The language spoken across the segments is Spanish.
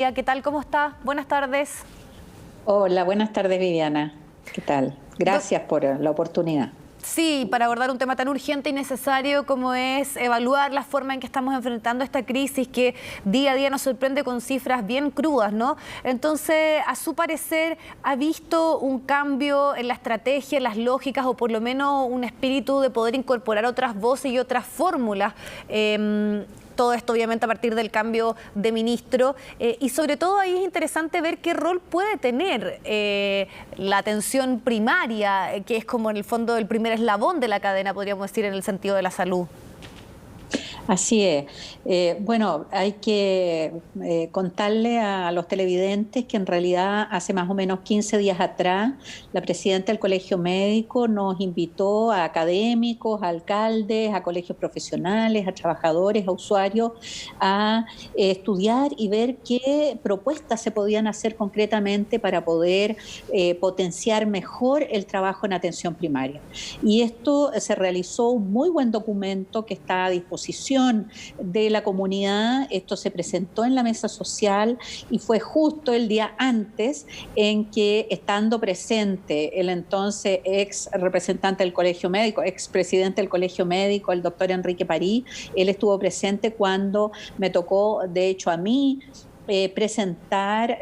¿Qué tal? ¿Cómo está? Buenas tardes. Hola, buenas tardes, Viviana. ¿Qué tal? Gracias por la oportunidad. Sí, para abordar un tema tan urgente y necesario como es evaluar la forma en que estamos enfrentando esta crisis que día a día nos sorprende con cifras bien crudas, ¿no? Entonces, a su parecer, ¿ha visto un cambio en la estrategia, en las lógicas o por lo menos un espíritu de poder incorporar otras voces y otras fórmulas? Todo esto obviamente a partir del cambio de ministro y sobre todo ahí es interesante ver qué rol puede tener la atención primaria, que es como en el fondo el primer eslabón de la cadena, podríamos decir, en el sentido de la salud. Así es. Bueno, hay que contarle a los televidentes que en realidad hace más o menos 15 días atrás la presidenta del Colegio Médico nos invitó a académicos, a alcaldes, a colegios profesionales, a trabajadores, a usuarios, a estudiar y ver qué propuestas se podían hacer concretamente para poder potenciar mejor el trabajo en atención primaria. Y esto se realizó un muy buen documento que está a disposición de la comunidad. Esto se presentó en la mesa social y fue justo el día antes en que, estando presente el entonces ex representante del Colegio Médico, ex presidente del Colegio Médico, el doctor Enrique París, él estuvo presente cuando me tocó, de hecho a mí, presentar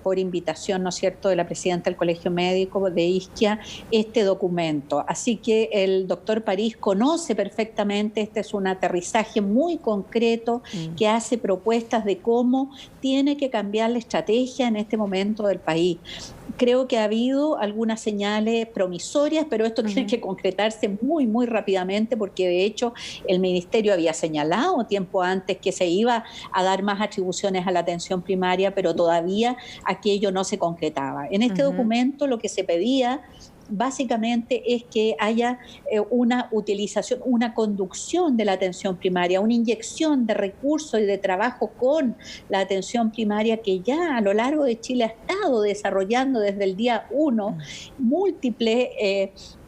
por invitación, ¿no es cierto?, de la presidenta del Colegio Médico de Isquia este documento. Así que el doctor París conoce perfectamente, este es un aterrizaje muy concreto que hace propuestas de cómo tiene que cambiar la estrategia en este momento del país. Creo que ha habido algunas señales promisorias, pero esto tiene que concretarse muy, muy rápidamente porque de hecho el Ministerio había señalado tiempo antes que se iba a dar más atribuciones a la atención primaria, pero todavía aquello no se concretaba. En este documento lo que se pedía básicamente es que haya una utilización, una conducción de la atención primaria, una inyección de recursos y de trabajo con la atención primaria que ya a lo largo de Chile ha estado desarrollando desde el día 1 múltiples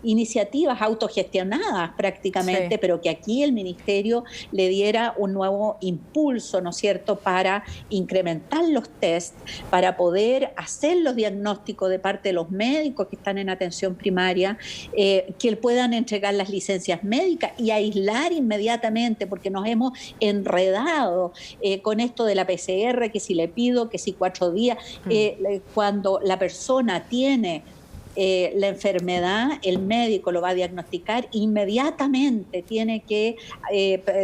iniciativas autogestionadas prácticamente, Sí. pero que aquí el Ministerio le diera un nuevo impulso, ¿no es cierto?, para incrementar los test, para poder hacer los diagnósticos de parte de los médicos que están en atención primaria, que puedan entregar las licencias médicas y aislar inmediatamente, porque nos hemos enredado con esto de la PCR, que si le pido, que si 4 días, cuando la persona tiene la enfermedad, el médico lo va a diagnosticar inmediatamente, tiene que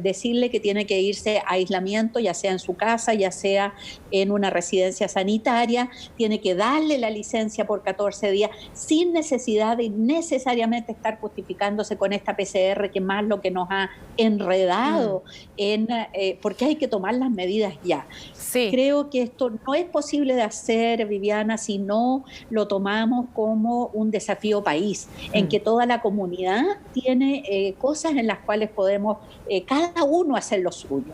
decirle que tiene que irse a aislamiento, ya sea en su casa, ya sea en una residencia sanitaria, tiene que darle la licencia por 14 días sin necesidad de necesariamente estar justificándose con esta PCR, que más lo que nos ha enredado, porque hay que tomar las medidas ya. Sí. Creo que esto no es posible de hacer, Viviana, si no lo tomamos como un desafío país, en que toda la comunidad tiene cosas en las cuales podemos cada uno hacer lo suyo.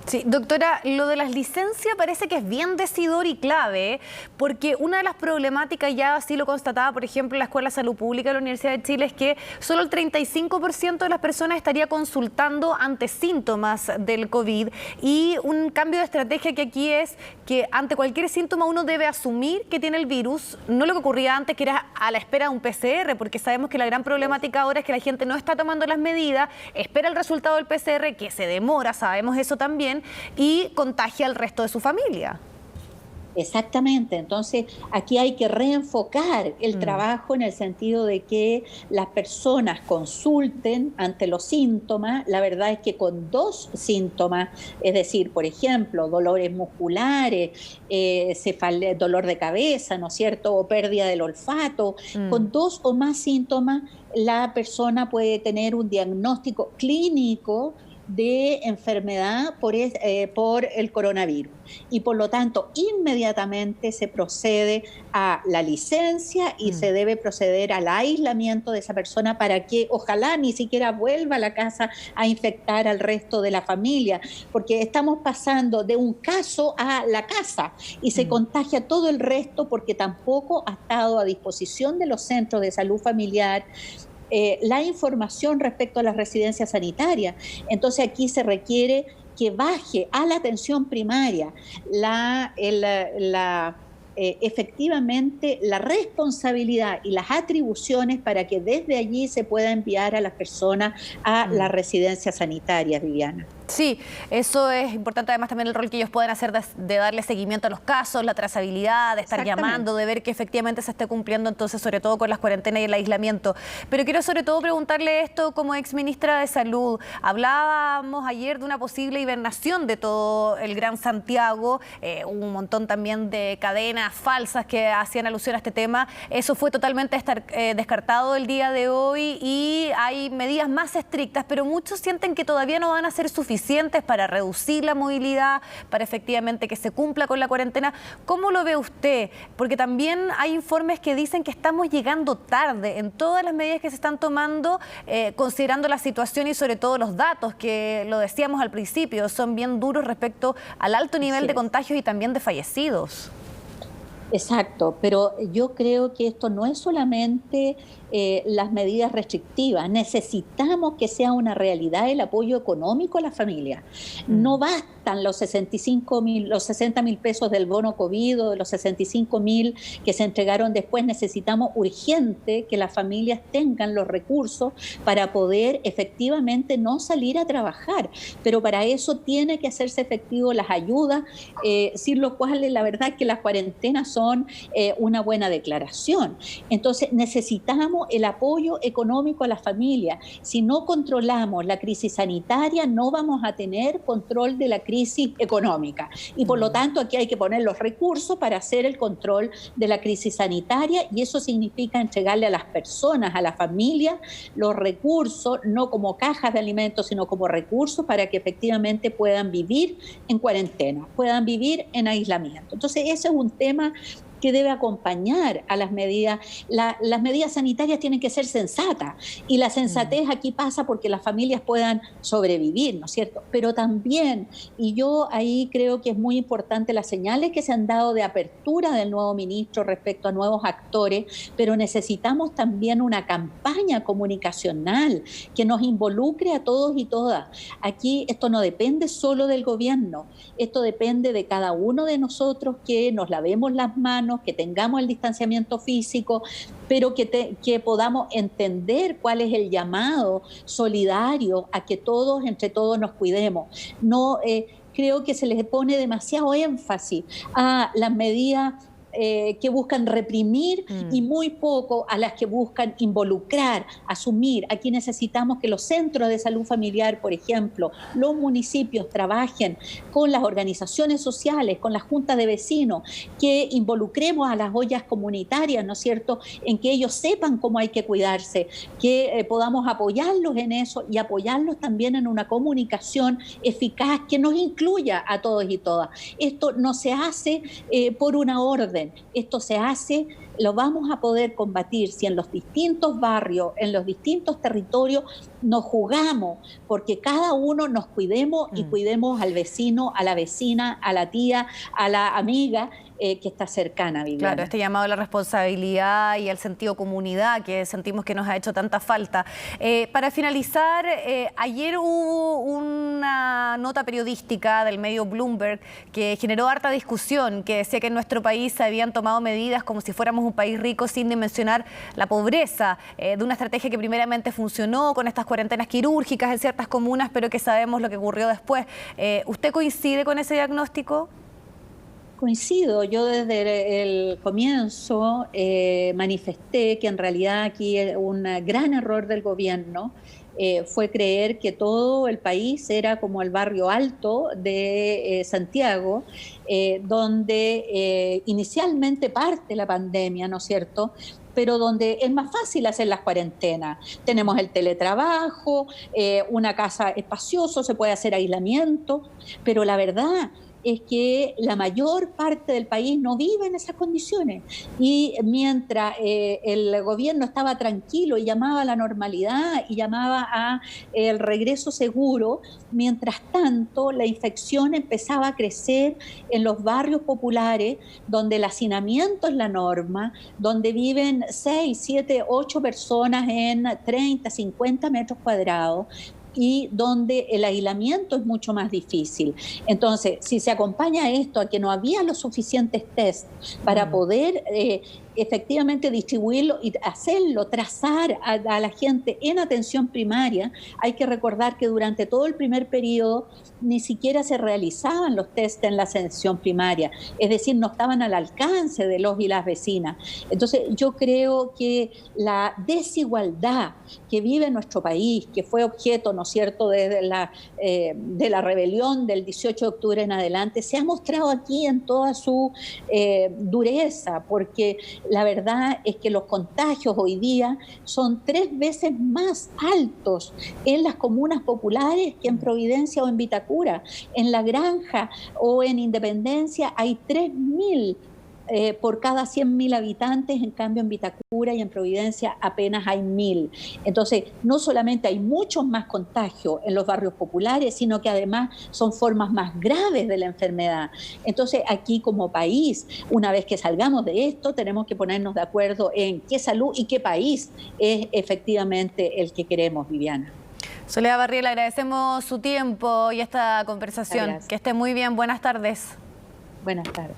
Sí, doctora, lo de las licencias parece que es bien decidor y clave, porque una de las problemáticas, ya así lo constataba, por ejemplo, la Escuela de Salud Pública de la Universidad de Chile, es que solo el 35% de las personas estaría consultando ante síntomas del COVID, y un cambio de estrategia que aquí es que ante cualquier síntoma uno debe asumir que tiene el virus, no lo que ocurría antes, que era a la espera de un PCR, porque sabemos que la gran problemática ahora es que la gente no está tomando las medidas, espera el resultado del PCR, que se demora, sabemos eso también, y contagia al resto de su familia. Exactamente, entonces aquí hay que reenfocar el trabajo en el sentido de que las personas consulten ante los síntomas. La verdad es que con 2 síntomas, es decir, por ejemplo, dolores musculares, dolor de cabeza, ¿no es cierto?, o pérdida del olfato, con 2 o más síntomas, la persona puede tener un diagnóstico clínico de enfermedad por el coronavirus. Y por lo tanto, inmediatamente se procede a la licencia y se debe proceder al aislamiento de esa persona para que ojalá ni siquiera vuelva a la casa a infectar al resto de la familia, porque estamos pasando de un caso a la casa y se contagia todo el resto porque tampoco ha estado a disposición de los centros de salud familiar la información respecto a las residencias sanitarias. Entonces aquí se requiere que baje a la atención primaria efectivamente la responsabilidad y las atribuciones para que desde allí se pueda enviar a las personas a las residencias sanitarias, Viviana. Sí, eso es importante, además también el rol que ellos pueden hacer de darle seguimiento a los casos, la trazabilidad, de estar llamando, de ver que efectivamente se esté cumpliendo, entonces sobre todo con las cuarentenas y el aislamiento. Pero quiero sobre todo preguntarle esto como exministra de Salud. Hablábamos ayer de una posible hibernación de todo el Gran Santiago, hubo un montón también de cadenas falsas que hacían alusión a este tema. Eso fue totalmente descartado el día de hoy y hay medidas más estrictas, pero muchos sienten que todavía no van a ser suficientes para reducir la movilidad, para efectivamente que se cumpla con la cuarentena. ¿Cómo lo ve usted? Porque también hay informes que dicen que estamos llegando tarde en todas las medidas que se están tomando, considerando la situación y sobre todo los datos, que lo decíamos al principio, son bien duros respecto al alto nivel de contagios y también de fallecidos. Exacto, pero yo creo que esto no es solamente las medidas restrictivas. Necesitamos que sea una realidad el apoyo económico a la familia. No bastan los 60.000 pesos del bono COVID o de los 65.000 que se entregaron después. Necesitamos urgente que las familias tengan los recursos para poder efectivamente no salir a trabajar. Pero para eso tiene que hacerse efectivo las ayudas, sin lo cual la verdad es que las cuarentenas son una buena declaración. Entonces necesitamos el apoyo económico a las familias. Si no controlamos la crisis sanitaria, no vamos a tener control de la crisis económica. Y por lo tanto, aquí hay que poner los recursos para hacer el control de la crisis sanitaria, y eso significa entregarle a las personas, a la familia, los recursos, no como cajas de alimentos, sino como recursos para que efectivamente puedan vivir en cuarentena, puedan vivir en aislamiento. Entonces, ese es un tema que debe acompañar a las medidas. Las medidas sanitarias tienen que ser sensatas, y la sensatez aquí pasa porque las familias puedan sobrevivir, ¿no es cierto? Pero también, y yo ahí creo que es muy importante las señales que se han dado de apertura del nuevo ministro respecto a nuevos actores, pero necesitamos también una campaña comunicacional que nos involucre a todos y todas. Aquí esto no depende solo del gobierno, esto depende de cada uno de nosotros, que nos lavemos las manos, que tengamos el distanciamiento físico, pero que podamos entender cuál es el llamado solidario a que todos, entre todos, nos cuidemos. No, creo que se les pone demasiado énfasis a las medidas que buscan reprimir y muy poco a las que buscan involucrar, asumir. Aquí necesitamos que los centros de salud familiar, por ejemplo, los municipios trabajen con las organizaciones sociales, con las juntas de vecinos, que involucremos a las ollas comunitarias, ¿no es cierto?, en que ellos sepan cómo hay que cuidarse, que podamos apoyarlos en eso y apoyarlos también en una comunicación eficaz que nos incluya a todos y todas. Esto no se hace por una orden. Esto se hace, lo vamos a poder combatir si en los distintos barrios, en los distintos territorios nos jugamos porque cada uno nos cuidemos y cuidemos al vecino, a la vecina, a la tía, a la amiga que está cercana, Viviana. Claro, este llamado a la responsabilidad y al sentido comunidad que sentimos que nos ha hecho tanta falta. Para finalizar, ayer hubo una nota periodística del medio Bloomberg que generó harta discusión, que decía que en nuestro país se habían tomado medidas como si fuéramos un país rico sin dimensionar la pobreza, de una estrategia que primeramente funcionó con estas cuarentenas quirúrgicas en ciertas comunas, pero que sabemos lo que ocurrió después. ¿Usted coincide con ese diagnóstico? Coincido, yo desde el comienzo manifesté que en realidad aquí un gran error del gobierno fue creer que todo el país era como el barrio alto de Santiago, donde inicialmente parte la pandemia, ¿no es cierto?, pero donde es más fácil hacer las cuarentenas. Tenemos el teletrabajo, una casa espaciosa, se puede hacer aislamiento, pero la verdad es que la mayor parte del país no vive en esas condiciones. Y mientras el gobierno estaba tranquilo y llamaba a la normalidad y llamaba a el regreso seguro, mientras tanto la infección empezaba a crecer en los barrios populares, donde el hacinamiento es la norma, donde viven 6, 7, 8 personas en 30, 50 metros cuadrados. y donde el aislamiento es mucho más difícil. Entonces, si se acompaña esto a que no había los suficientes test para poder efectivamente distribuirlo y hacerlo, trazar a la gente en atención primaria, hay que recordar que durante todo el primer periodo ni siquiera se realizaban los test en la atención primaria, es decir, no estaban al alcance de los y las vecinas. Entonces, yo creo que la desigualdad que vive nuestro país, que fue objeto, ¿no es cierto?, desde de la rebelión del 18 de octubre en adelante, se ha mostrado aquí en toda su dureza, porque la verdad es que los contagios hoy día son 3 veces más altos en las comunas populares que en Providencia o en Vitacura. En La Granja o en Independencia hay 3.000 por cada 100.000 habitantes, en cambio en Vitacura y en Providencia apenas hay 1.000. Entonces, no solamente hay muchos más contagios en los barrios populares, sino que además son formas más graves de la enfermedad. Entonces, aquí como país, una vez que salgamos de esto, tenemos que ponernos de acuerdo en qué salud y qué país es efectivamente el que queremos, Viviana. Soledad Barriel, agradecemos su tiempo y esta conversación. Gracias. Que esté muy bien. Buenas tardes. Buenas tardes.